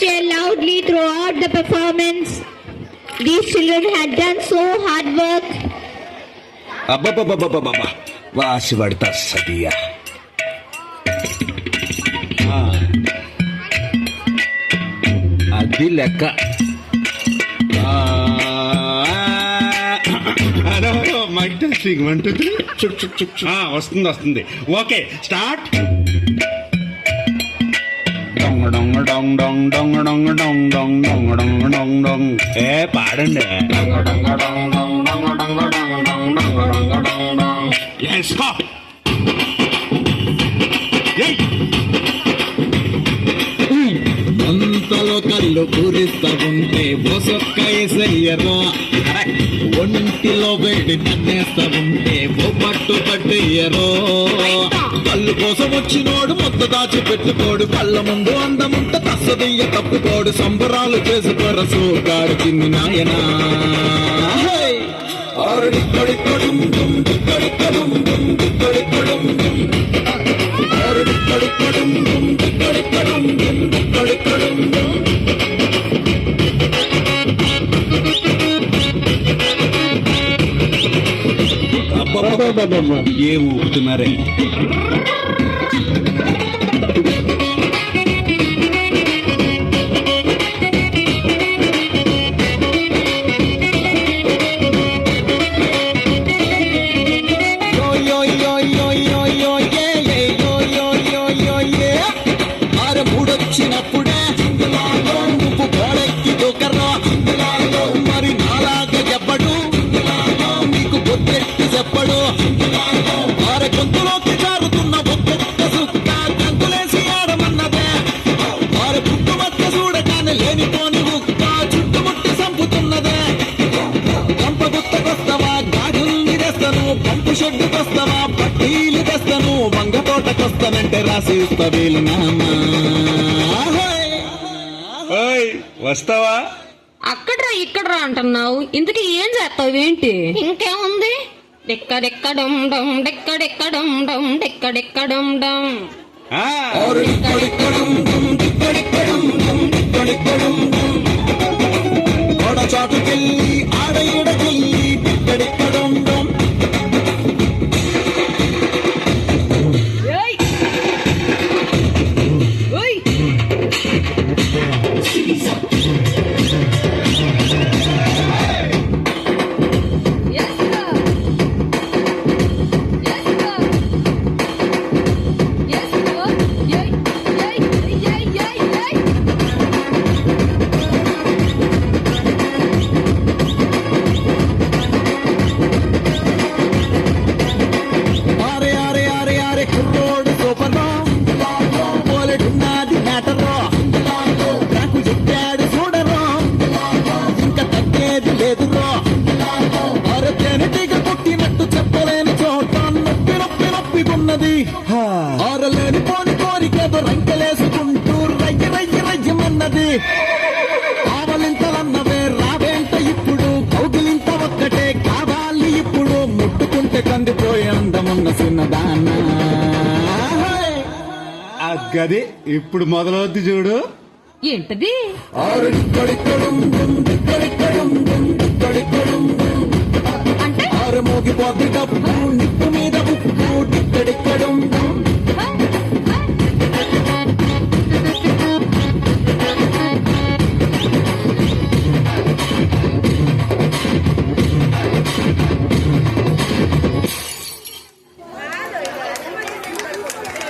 cheer loudly throughout the performance. These children had done so hard work. అబ్బబ్బబ్బబ్బబ్బబ్బ వాసి పడతా సదియా. అది లెక్క. మైక్ టెస్టింగ్ 1 2 3 వస్తుంది. Okay start. ఏ పాడండి. అంతలో కళ్ళు పూరిస్తా ఉంటే బొసొక్క ఎసయ్యరా, ఒంటిలో వేడి తన్నేస్తా ఉంటే ఓ పట్టు పట్టయ్యరో. కళ్ళు కోసం వచ్చినోడు మొత్త దాచి పెట్టుకోడు, కళ్ళ ముందు అందముంట తస్సదయ్య తప్పుకోడు. సంబరాలు చేసుకోర సూగాడు చిన్ని నాయనా. ఏ ఊపుతున్నారే. మూడొచ్చినప్పుడే నువ్వు గోడెక్కి దూకరా, మరి నాలాగా చెప్పడు నీకు బొత్తెట్టి చెప్పడు. ఆర గొంతులోకి జారుతున్న ఒక్కొక్క సుక్క గంతులేసి ఆడమన్నదే. ఆర పుట్టు మధ్య చూడగానే లేనిపోని ఉక్క చుట్టుముట్టి చంపుతున్నదే. పంప గుత్తకొస్తావా, గాజుల్ని తెస్తాను, పంపు షెడ్డుకొస్తావా, పట్టీలు తెస్తాను, వంగ తోటకొస్తానంటే రాసి ఇస్తా వీలునామా. వస్తావా? అక్కడ్రా ఇక్కడ్రా అంటున్నావు, ఇంతకీ ఏం చేస్తావు ఏంటి? ఇంకేముంది, డెక్కడెక్కడం డమ్ డెక్కడెక్కడం డమ్ డెక్కడెక్కడం డమ్. చాటుకెళ్ళి ఆడ ఈడకెళ్ళి డెక్కడెక్కడం డమ్. ఆరలేని పోని కోరికేదో రంకెలేసుకుంటూ రయ్య రయ్య రయ్యమన్నది. ఆవలింతలన్నవే రావేంట ఇప్పుడు, కౌగిలింత ఒక్కటే కావాలి ఇప్పుడు. ముట్టుకుంటే కందిపోయే అందమున్న చిన్నదానా. గది ఇప్పుడు మొదలవుద్ది చూడు. ఏంటది? అంటే ఆరు మోగిపోద్ది డబ్బు, నిప్పు మీద ఉప్పు, టిక్కడిక్కడం